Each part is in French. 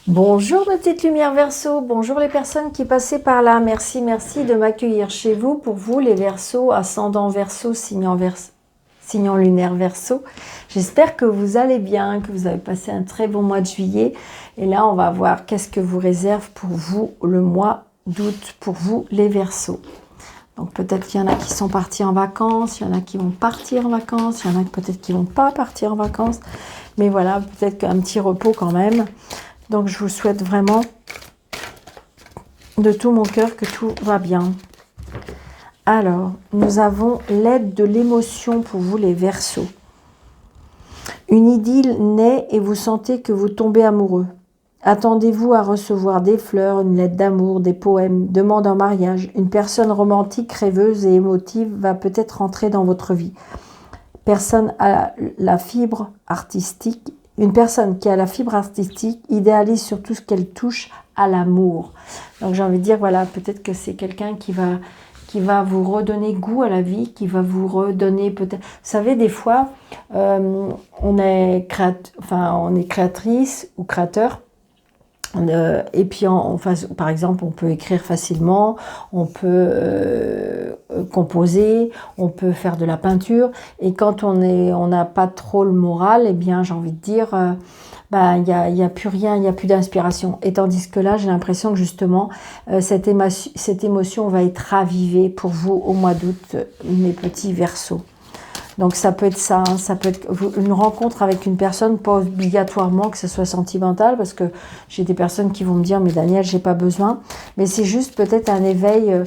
Bonjour mes petites lumières Verseau, bonjour les personnes qui passaient par là. Merci de m'accueillir chez vous. Pour vous les Verseaux, ascendant Verseau, signant lunaire Verseau. J'espère que vous allez bien, que vous avez passé un très bon mois de juillet. Et là on va voir qu'est-ce que vous réserve pour vous le mois d'août, pour vous les Verseaux. Donc peut-être qu'il y en a qui sont partis en vacances, il y en a qui vont partir en vacances, il y en a peut-être qui vont pas partir en vacances. Mais voilà, peut-être qu'un petit repos quand même. Donc, je vous souhaite vraiment de tout mon cœur que tout va bien. Alors, nous avons l'aide de l'émotion pour vous, les Verseaux. Une idylle naît et vous sentez que vous tombez amoureux. Attendez-vous à recevoir des fleurs, une lettre d'amour, des poèmes, demande en mariage. Une personne romantique, rêveuse et émotive va peut-être entrer dans votre vie. Personne à la fibre artistique. Une personne qui a la fibre artistique idéalise surtout ce qu'elle touche à l'amour. Donc j'ai envie de dire, voilà, peut-être que c'est quelqu'un qui va vous redonner goût à la vie, qui va vous redonner peut-être... Vous savez, des fois, on est créatrice ou créateur. Et puis, par exemple, on peut écrire facilement, on peut composer, on peut faire de la peinture. Et quand on n'a pas trop le moral, eh bien, j'ai envie de dire, il y a plus rien, il n'y a plus d'inspiration. Et tandis que là, j'ai l'impression que justement, cette émotion va être ravivée pour vous au mois d'août, mes petits Verseaux. Donc ça peut être ça, hein, ça peut être une rencontre avec une personne, pas obligatoirement que ce soit sentimental, parce que j'ai des personnes qui vont me dire, mais Daniel, j'ai pas besoin, mais c'est juste peut-être un éveil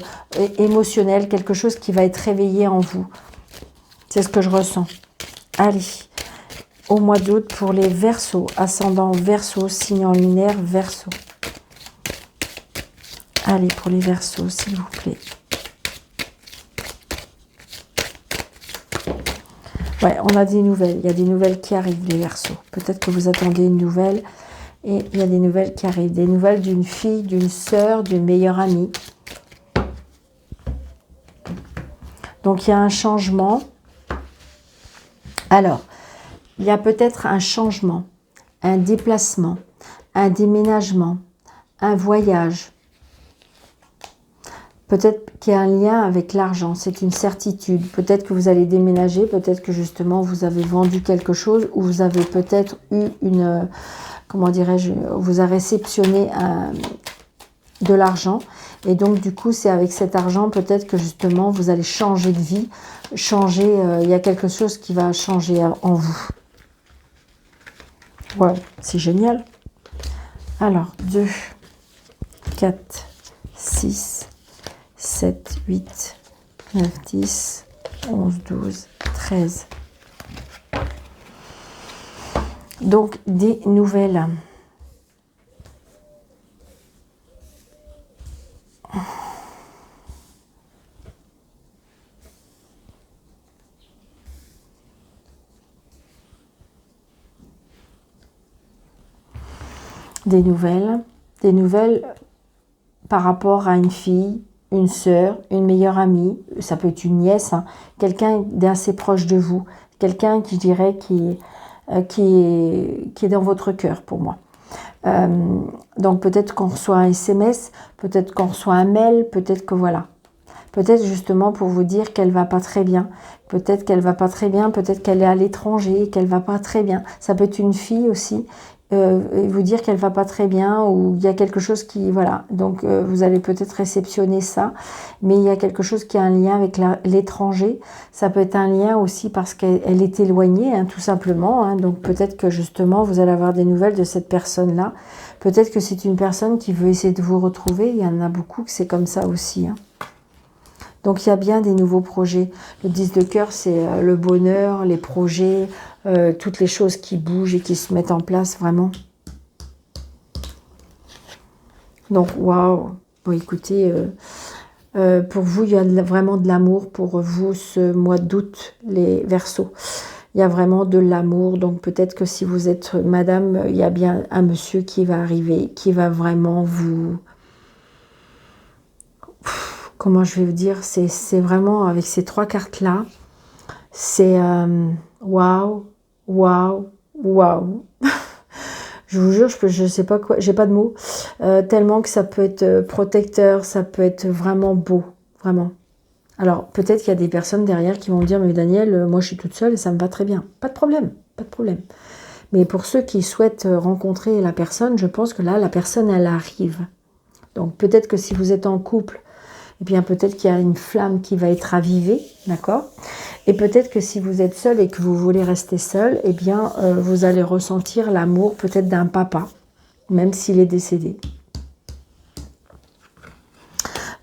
émotionnel, quelque chose qui va être réveillé en vous. C'est ce que je ressens. Allez, au mois d'août pour les Verseaux, ascendant Verseau, signe lunaire Verseau. Allez, pour les Verseaux, s'il vous plaît. Ouais, on a des nouvelles. Il y a des nouvelles qui arrivent, les Verseaux. Peut-être que vous attendez une nouvelle. Et il y a des nouvelles qui arrivent. Des nouvelles d'une fille, d'une sœur, d'une meilleure amie. Donc, il y a un changement. Alors, il y a peut-être un changement, un déplacement, un déménagement, un voyage. Peut-être qu'il y a un lien avec l'argent, c'est une certitude. Peut-être que vous allez déménager, peut-être que justement vous avez vendu quelque chose ou vous avez peut-être eu une, comment dirais-je, vous avez réceptionné de l'argent. Et donc du coup, c'est avec cet argent peut-être que justement vous allez changer de vie, il y a quelque chose qui va changer en vous. Ouais, c'est génial. Alors, 2, 4, 6... 7, 8, 9, 10, 11, 12, 13. Donc, des nouvelles. Des nouvelles par rapport à une fille, une sœur, une meilleure amie, ça peut être une nièce, hein, quelqu'un d'assez proche de vous, quelqu'un qui, je dirais, qui est dans votre cœur pour moi. Donc peut-être qu'on reçoit un SMS, peut-être qu'on reçoit un mail, peut-être que voilà. Peut-être justement pour vous dire qu'elle va pas très bien. Peut-être qu'elle va pas très bien, peut-être qu'elle est à l'étranger, qu'elle va pas très bien. Ça peut être une fille aussi. Et vous dire qu'elle va pas très bien ou il y a quelque chose qui... Voilà, donc vous allez peut-être réceptionner ça, mais il y a quelque chose qui a un lien avec l'étranger. Ça peut être un lien aussi parce qu'elle est éloignée, hein, tout simplement. Hein, donc peut-être que justement vous allez avoir des nouvelles de cette personne-là. Peut-être que c'est une personne qui veut essayer de vous retrouver. Il y en a beaucoup que c'est comme ça aussi. Hein. Donc, il y a bien des nouveaux projets. Le 10 de cœur, c'est le bonheur, les projets, toutes les choses qui bougent et qui se mettent en place, vraiment. Donc, waouh. Bon, écoutez, pour vous, il y a vraiment de l'amour pour vous ce mois d'août, les Verseaux. Il y a vraiment de l'amour. Donc, peut-être que si vous êtes madame, il y a bien un monsieur qui va arriver, qui va vraiment vous... Comment je vais vous dire, c'est vraiment avec ces trois cartes-là, c'est waouh, waouh, waouh. Je vous jure, je sais pas quoi, j'ai pas de mots. Tellement que ça peut être protecteur, ça peut être vraiment beau, vraiment. Alors, peut-être qu'il y a des personnes derrière qui vont me dire, mais Daniel, moi je suis toute seule et ça me va très bien. Pas de problème, pas de problème. Mais pour ceux qui souhaitent rencontrer la personne, je pense que là, la personne, elle arrive. Donc, peut-être que si vous êtes en couple, eh bien, peut-être qu'il y a une flamme qui va être ravivée, d'accord? Et peut-être que si vous êtes seul et que vous voulez rester seul, eh bien, vous allez ressentir l'amour peut-être d'un papa, même s'il est décédé.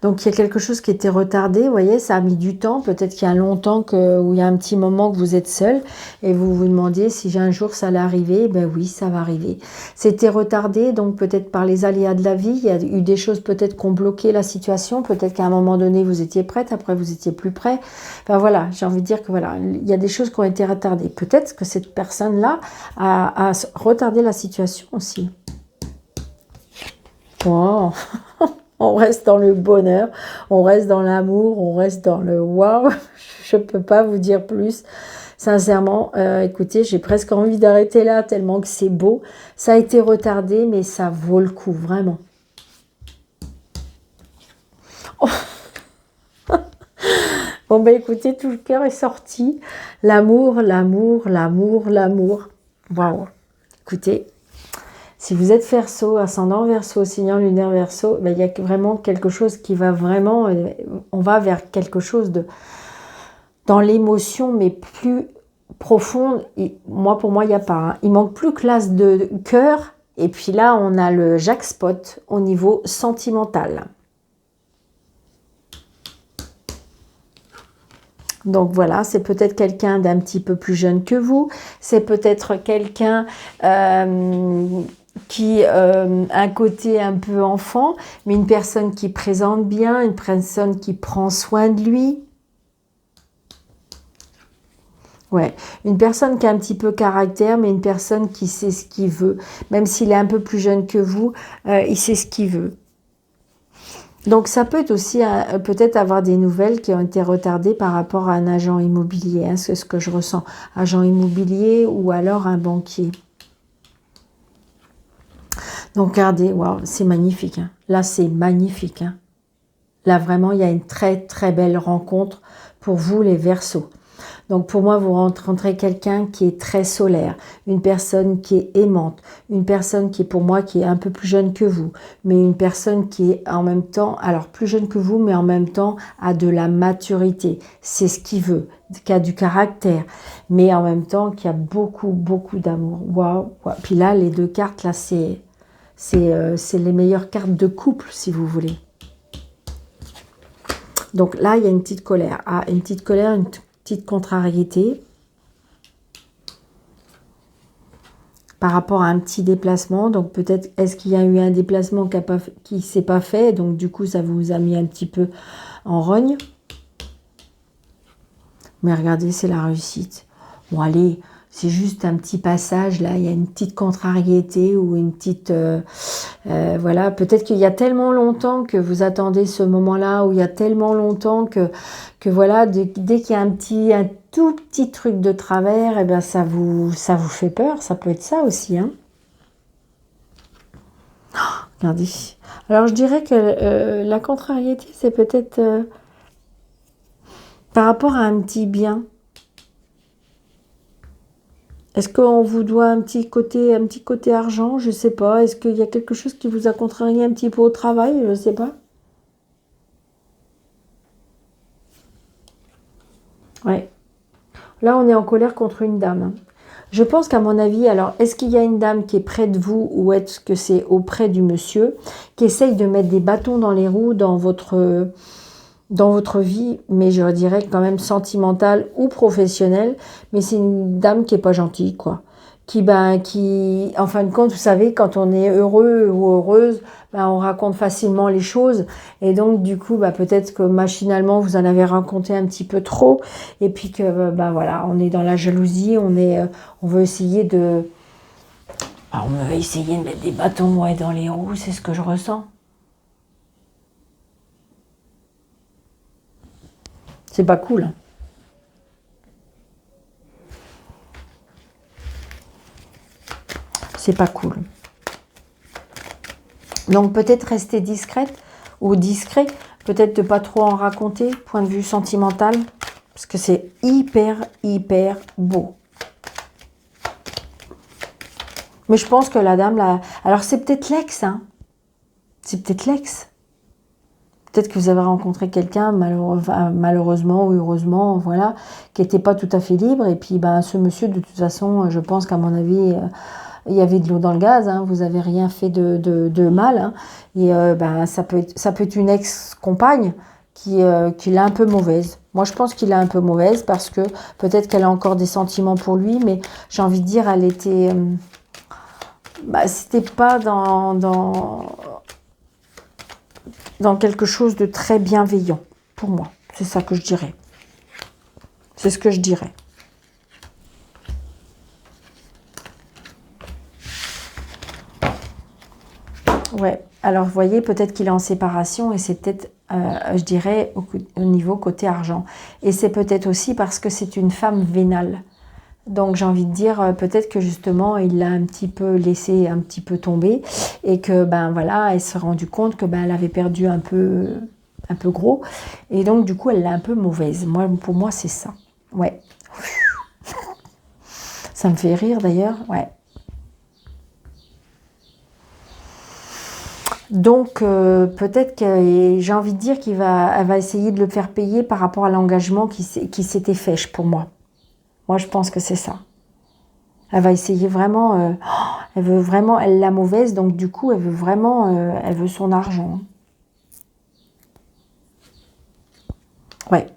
Donc, il y a quelque chose qui était retardé, vous voyez, ça a mis du temps. Peut-être qu'il y a longtemps où il y a un petit moment que vous êtes seul et vous vous demandiez si un jour ça allait arriver. Ben oui, ça va arriver. C'était retardé, donc peut-être par les aléas de la vie. Il y a eu des choses peut-être qui ont bloqué la situation. Peut-être qu'à un moment donné, vous étiez prête, après vous étiez plus prêt. Enfin voilà, j'ai envie de dire que voilà, il y a des choses qui ont été retardées. Peut-être que cette personne-là a retardé la situation aussi. Wow. On reste dans le bonheur, on reste dans l'amour, on reste dans le waouh. Je ne peux pas vous dire plus. Sincèrement, écoutez, j'ai presque envie d'arrêter là tellement que c'est beau. Ça a été retardé, mais ça vaut le coup, vraiment. Oh. Bon, ben écoutez, tout le cœur est sorti. L'amour, l'amour, l'amour, l'amour. Waouh. Écoutez. Si vous êtes Verseau, ascendant Verseau, signe lunaire Verseau, ben, il y a vraiment quelque chose qui va vraiment, on va vers quelque chose de dans l'émotion, mais plus profonde. Et pour moi, il n'y a pas. Hein. Il manque plus que l'as de cœur. Et puis là, on a le jackpot au niveau sentimental. Donc voilà, c'est peut-être quelqu'un d'un petit peu plus jeune que vous. C'est peut-être quelqu'un qui a un côté un peu enfant, mais une personne qui présente bien, une personne qui prend soin de lui. Ouais, une personne qui a un petit peu caractère, mais une personne qui sait ce qu'il veut. Même s'il est un peu plus jeune que vous, il sait ce qu'il veut. Donc ça peut être aussi peut-être avoir des nouvelles qui ont été retardées par rapport à un agent immobilier. Hein, c'est ce que je ressens. Agent immobilier ou alors un banquier. Donc regardez, waouh, c'est magnifique. Hein. Là, c'est magnifique. Hein. Là, vraiment, il y a une très, très belle rencontre pour vous, les Verseaux. Donc pour moi, vous rencontrez quelqu'un qui est très solaire, une personne qui est aimante, une personne qui est pour moi qui est un peu plus jeune que vous, mais une personne qui est en même temps, alors plus jeune que vous, mais en même temps a de la maturité, c'est ce qu'il veut, qui a du caractère, mais en même temps qui a beaucoup, beaucoup d'amour. Waouh, wow. Puis là, les deux cartes, là, c'est les meilleures cartes de couple, si vous voulez. Donc là, il y a une petite colère. Ah, une petite colère, une petite contrariété. Par rapport à un petit déplacement. Donc peut-être, est-ce qu'il y a eu un déplacement qui ne s'est pas fait? Donc du coup, ça vous a mis un petit peu en rogne. Mais regardez, c'est la réussite. Bon, allez, c'est juste un petit passage, là, il y a une petite contrariété ou une petite... voilà, peut-être qu'il y a tellement longtemps que vous attendez ce moment-là, ou il y a tellement longtemps que voilà, dès qu'il y a un tout petit truc de travers, eh bien, ça vous fait peur, ça peut être ça aussi. Hein. Oh, regardez. Alors, je dirais que la contrariété, c'est peut-être par rapport à un petit bien. Est-ce qu'on vous doit un petit côté argent? Je ne sais pas. Est-ce qu'il y a quelque chose qui vous a contrarié un petit peu au travail? Je ne sais pas. Ouais. Là, on est en colère contre une dame. Je pense qu'à mon avis, alors, est-ce qu'il y a une dame qui est près de vous ou est-ce que c'est auprès du monsieur qui essaye de mettre des bâtons dans les roues dans votre vie, mais je dirais quand même sentimentale ou professionnelle, mais c'est une dame qui est pas gentille, quoi. Qui, en fin de compte, vous savez, quand on est heureux ou heureuse, on raconte facilement les choses, et donc du coup, peut-être que machinalement, vous en avez raconté un petit peu trop, et puis que, voilà, on est dans la jalousie, on veut essayer de... Alors, on veut essayer de mettre des bâtons dans les roues, c'est ce que je ressens. C'est pas cool. C'est pas cool. Donc peut-être rester discrète ou discret, peut-être ne pas trop en raconter, point de vue sentimental, parce que c'est hyper, hyper beau. Mais je pense que la dame, là, alors c'est peut-être l'ex, hein. C'est peut-être l'ex. Peut-être que vous avez rencontré quelqu'un, malheureusement ou heureusement, voilà, qui n'était pas tout à fait libre. Et puis, ben, ce monsieur, de toute façon, je pense qu'à mon avis, il y avait de l'eau dans le gaz. Hein, vous n'avez rien fait de mal. Hein, et ben, ça peut être une ex-compagne qui l'a un peu mauvaise. Moi, je pense qu'il l'a un peu mauvaise parce que peut-être qu'elle a encore des sentiments pour lui. Mais j'ai envie de dire, elle était... c'était pas dans quelque chose de très bienveillant, pour moi. C'est ça que je dirais. C'est ce que je dirais. Ouais, alors vous voyez, peut-être qu'il est en séparation et c'est peut-être, je dirais, au niveau côté argent. Et c'est peut-être aussi parce que c'est une femme vénale. Donc j'ai envie de dire, peut-être que justement, il l'a un petit peu laissé un petit peu tomber et que, ben voilà, elle s'est rendue compte que ben, elle avait perdu un peu gros. Et donc, du coup, elle l'a un peu mauvaise. Pour moi, c'est ça. Ouais. Ça me fait rire d'ailleurs, ouais. Donc, peut-être que j'ai envie de dire qu'elle va essayer de le faire payer par rapport à l'engagement qui s'était fait, pour moi. Moi, je pense que c'est ça. Elle va essayer vraiment, elle l'a mauvaise, donc du coup, elle veut vraiment, elle veut son argent. Ouais,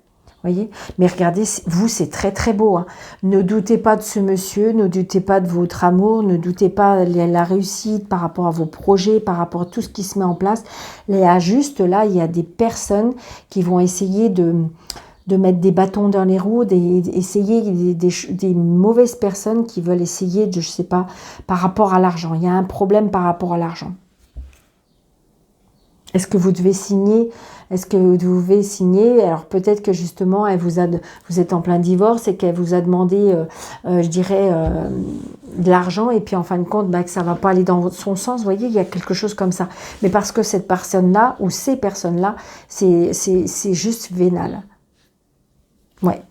voyez. Mais regardez, vous, c'est très très beau. Hein. Ne doutez pas de ce monsieur, ne doutez pas de votre amour, ne doutez pas de la réussite par rapport à vos projets, par rapport à tout ce qui se met en place. Là, juste là, il y a des personnes qui vont essayer de mettre des bâtons dans les roues, essayer des mauvaises personnes qui veulent essayer de, je sais pas, par rapport à l'argent. Il y a un problème par rapport à l'argent. Est-ce que vous devez signer? Est-ce que vous devez signer? Alors peut-être que justement, vous êtes en plein divorce et qu'elle vous a demandé, je dirais, de l'argent et puis en fin de compte, que ça ne va pas aller dans son sens. Vous voyez, il y a quelque chose comme ça. Mais parce que cette personne-là ou ces personnes-là, c'est juste vénal. Ouais.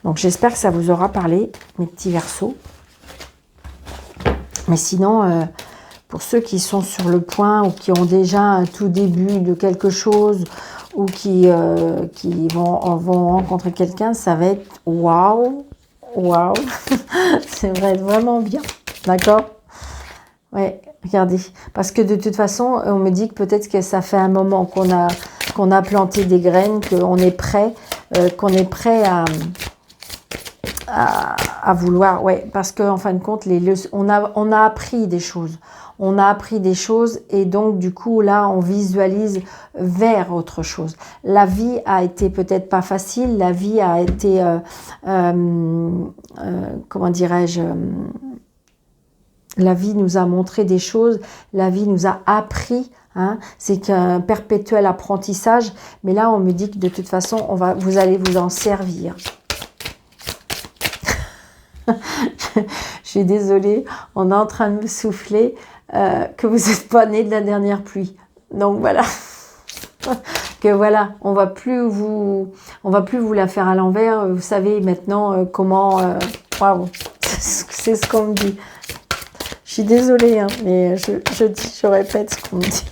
Donc j'espère que ça vous aura parlé, mes petits Verseaux. Mais sinon, pour ceux qui sont sur le point ou qui ont déjà un tout début de quelque chose ou qui vont rencontrer quelqu'un, ça va être waouh, waouh. Ça va être vraiment bien. D'accord? Ouais, regardez. Parce que de toute façon, on me dit que peut-être que ça fait un moment qu'on a planté des graines, qu'on est prêt, à vouloir, ouais, parce qu'en fin de compte, on a appris des choses. On a appris des choses et donc du coup là on visualise vers autre chose. La vie a été peut-être pas facile, la vie a été, comment dirais-je, la vie nous a montré des choses, la vie nous a appris. Hein, c'est qu'un perpétuel apprentissage, mais là on me dit que de toute façon vous allez vous en servir. Je suis désolée, on est en train de me souffler que vous n'êtes pas né de la dernière pluie. Donc voilà, que voilà, on va plus vous la faire à l'envers. Vous savez maintenant comment. Waouh, c'est ce qu'on me dit. Je suis désolée, hein, mais je répète ce qu'on me dit.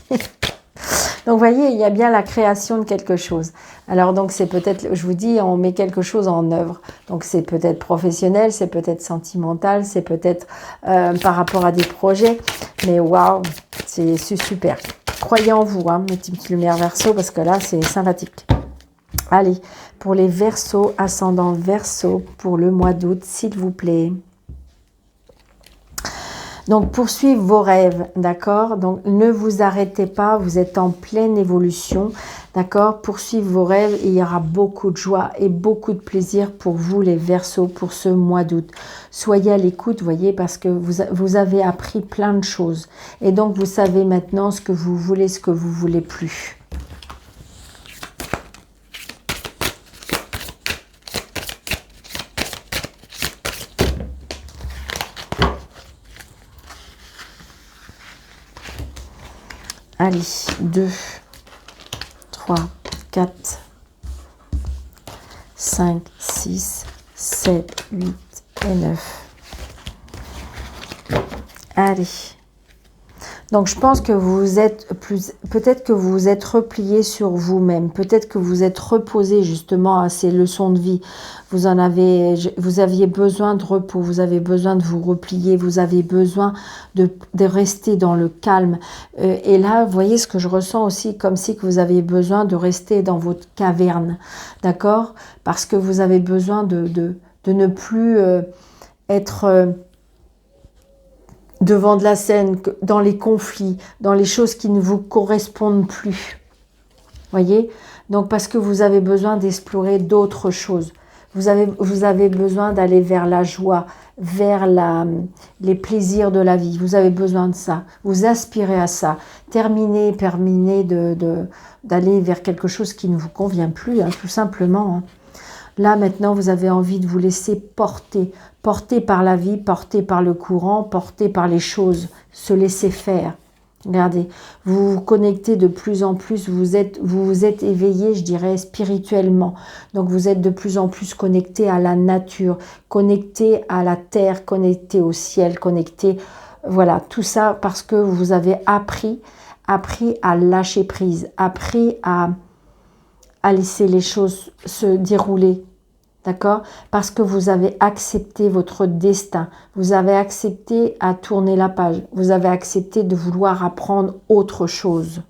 Donc, vous voyez, il y a bien la création de quelque chose. Alors, donc, c'est peut-être, je vous dis, on met quelque chose en œuvre. Donc, c'est peut-être professionnel, c'est peut-être sentimental, c'est peut-être par rapport à des projets. Mais waouh, c'est super. Croyez en vous, hein, mes petites lumières Verseaux, parce que là, c'est sympathique. Allez, pour les Verseaux, ascendant Verseaux, pour le mois d'août, s'il vous plaît. Donc, poursuivre vos rêves, d'accord? Donc, ne vous arrêtez pas, vous êtes en pleine évolution, d'accord? Poursuivre vos rêves et il y aura beaucoup de joie et beaucoup de plaisir pour vous, les Verseaux, pour ce mois d'août. Soyez à l'écoute, voyez, parce que vous avez appris plein de choses. Et donc, vous savez maintenant ce que vous voulez, ce que vous voulez plus. Allez, 2, 3, 4, 5, 6, 7, 8 et 9. Allez. Donc, je pense que vous êtes peut-être que vous vous êtes replié sur vous-même. Peut-être que vous êtes reposé justement à ces leçons de vie. Vous aviez besoin de repos. Vous avez besoin de vous replier. Vous avez besoin de rester dans le calme. Et là, vous voyez ce que je ressens aussi, comme si que vous avez besoin de rester dans votre caverne. D'accord? Parce que vous avez besoin de ne plus être... devant de la scène, dans les conflits, dans les choses qui ne vous correspondent plus. Voyez? Donc, parce que vous avez besoin d'explorer d'autres choses. Vous avez besoin d'aller vers la joie, vers les plaisirs de la vie. Vous avez besoin de ça. Vous aspirez à ça. Terminez d'aller vers quelque chose qui ne vous convient plus, hein, tout simplement. Hein. Là, maintenant, vous avez envie de vous laisser porter. Porter par la vie, porter par le courant, porter par les choses. Se laisser faire. Regardez, vous vous connectez de plus en plus. Vous vous êtes éveillé, je dirais, spirituellement. Donc, vous êtes de plus en plus connecté à la nature, connecté à la terre, connecté au ciel, connecté... Voilà, tout ça parce que vous avez appris à lâcher prise, appris à laisser les choses se dérouler, d'accord? Parce que vous avez accepté votre destin, vous avez accepté à tourner la page, vous avez accepté de vouloir apprendre autre chose.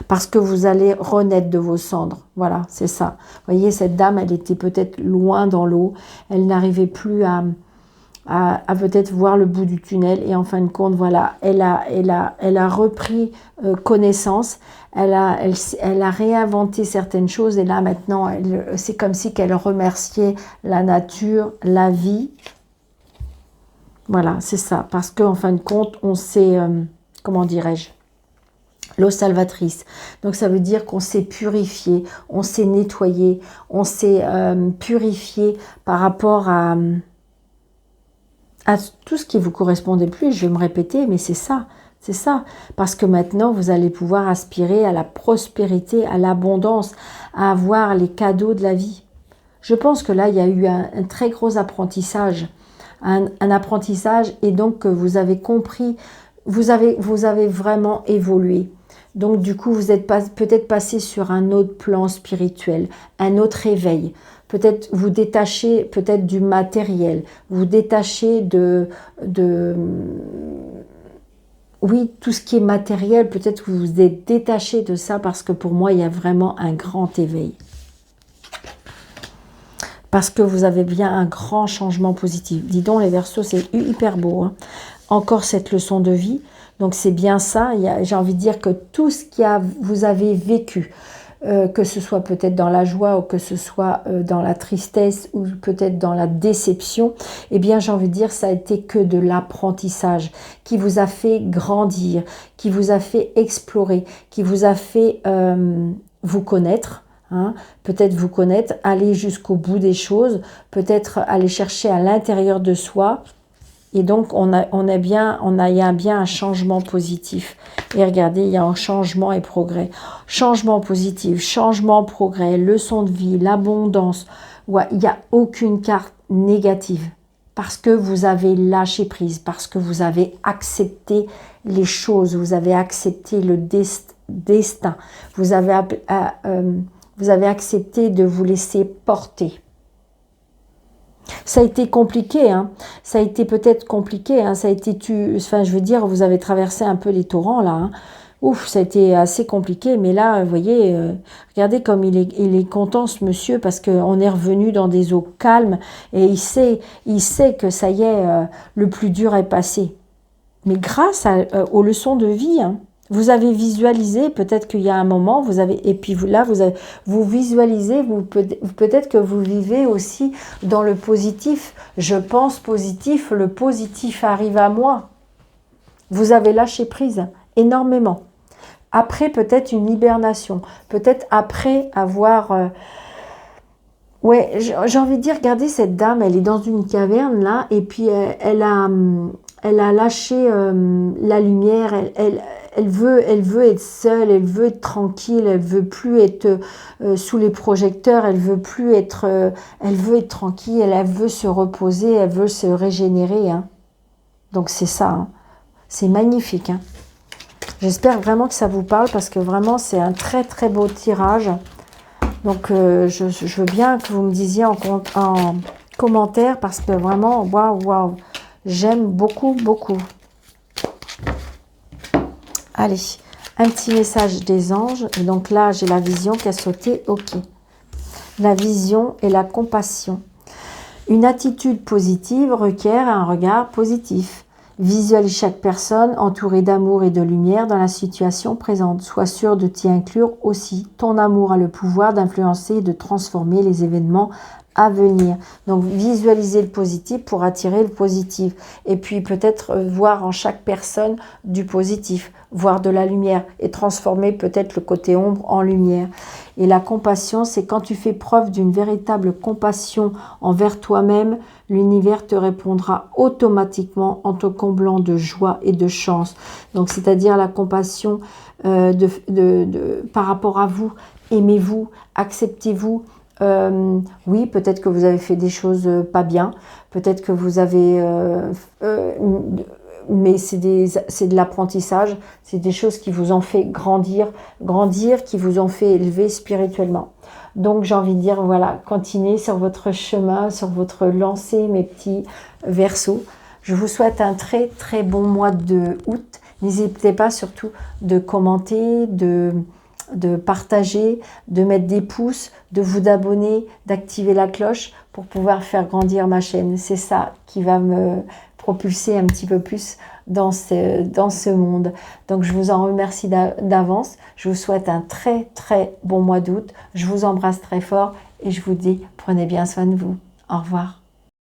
Parce que vous allez renaître de vos cendres, voilà, c'est ça. Vous voyez, cette dame, elle était peut-être loin dans l'eau, elle n'arrivait plus à peut-être voir le bout du tunnel et en fin de compte, voilà, elle a repris connaissance, elle a réinventé certaines choses et là maintenant, c'est comme si qu'elle remerciait la nature, la vie. Voilà, c'est ça, parce qu'en fin de compte, on s'est, comment dirais-je, l'eau salvatrice. Donc ça veut dire qu'on s'est purifié, on s'est nettoyé, on s'est purifié par rapport à tout ce qui vous correspondait plus, je vais me répéter, mais c'est ça, parce que maintenant vous allez pouvoir aspirer à la prospérité, à l'abondance, à avoir les cadeaux de la vie. Je pense que là, il y a eu un très gros apprentissage, un apprentissage, et donc que vous avez compris, vous avez vraiment évolué. Donc du coup, vous êtes peut-être passé sur un autre plan spirituel, un autre éveil. Peut-être vous détachez peut-être du matériel, vous détachez oui, tout ce qui est matériel, peut-être que vous vous êtes détaché de ça parce que pour moi, il y a vraiment un grand éveil. Parce que vous avez bien un grand changement positif. Dis donc, les Verseaux, c'est hyper beau. Hein. Encore cette leçon de vie. Donc, c'est bien ça. J'ai envie de dire que tout ce vous avez vécu, que ce soit peut-être dans la joie ou que ce soit dans la tristesse ou peut-être dans la déception, eh bien j'ai envie de dire ça a été que de l'apprentissage qui vous a fait grandir, qui vous a fait explorer, qui vous a fait vous connaître, hein, peut-être vous connaître, aller jusqu'au bout des choses, peut-être aller chercher à l'intérieur de soi. Et donc, il y a bien un changement positif. Et regardez, il y a un changement et progrès. Changement positif, changement, progrès, leçon de vie, l'abondance. Ouais, il n'y a aucune carte négative. Parce que vous avez lâché prise, parce que vous avez accepté les choses, vous avez accepté le destin. Vous avez accepté de vous laisser porter. Ça a été compliqué, hein. Ça a été peut-être compliqué, hein. Ça a été, enfin, je veux dire, vous avez traversé un peu les torrents, là. Hein. Ouf, ça a été assez compliqué, mais là, vous voyez, regardez comme il est content, ce monsieur, parce qu'on est revenu dans des eaux calmes, et il sait que ça y est, le plus dur est passé. Mais grâce aux leçons de vie, hein. Vous avez visualisé, peut-être qu'il y a un moment, et puis là, vous visualisez, peut-être que vous vivez aussi dans le positif. Je pense positif, le positif arrive à moi. Vous avez lâché prise énormément. Après, peut-être une hibernation. Peut-être après avoir... Ouais, j'ai envie de dire, regardez cette dame, elle est dans une caverne là, et puis elle a lâché la lumière, elle veut être seule, elle veut être tranquille, elle veut plus être sous les projecteurs, elle veut être tranquille, elle veut se reposer, elle veut se régénérer. Hein. Donc c'est ça, hein. C'est magnifique. Hein. J'espère vraiment que ça vous parle parce que vraiment c'est un très très beau tirage. Donc je veux bien que vous me disiez en commentaire parce que vraiment, waouh, j'aime beaucoup, beaucoup. Allez, un petit message des anges. Et donc là, j'ai la vision qui a sauté. Ok. La vision et la compassion. Une attitude positive requiert un regard positif. Visualise chaque personne entourée d'amour et de lumière dans la situation présente. Sois sûr de t'y inclure aussi. Ton amour a le pouvoir d'influencer et de transformer les événements à venir. Donc visualiser le positif pour attirer le positif. Et puis peut-être voir en chaque personne du positif, voir de la lumière et transformer peut-être le côté ombre en lumière. Et la compassion, c'est quand tu fais preuve d'une véritable compassion envers toi-même, l'univers te répondra automatiquement en te comblant de joie et de chance. Donc c'est-à-dire la compassion par rapport à vous. Aimez-vous, acceptez-vous. Oui, peut-être que vous avez fait des choses pas bien, peut-être que vous avez... mais c'est de l'apprentissage, c'est des choses qui vous ont fait grandir, qui vous ont fait élever spirituellement. Donc j'ai envie de dire, voilà, continuez sur votre chemin, sur votre lancée, mes petits Verseaux. Je vous souhaite un très très bon mois de août. N'hésitez pas surtout de commenter, de partager, de mettre des pouces, de vous abonner, d'activer la cloche pour pouvoir faire grandir ma chaîne. C'est ça qui va me propulser un petit peu plus dans ce monde. Donc je vous en remercie d'avance. Je vous souhaite un très très bon mois d'août. Je vous embrasse très fort et je vous dis prenez bien soin de vous. Au revoir.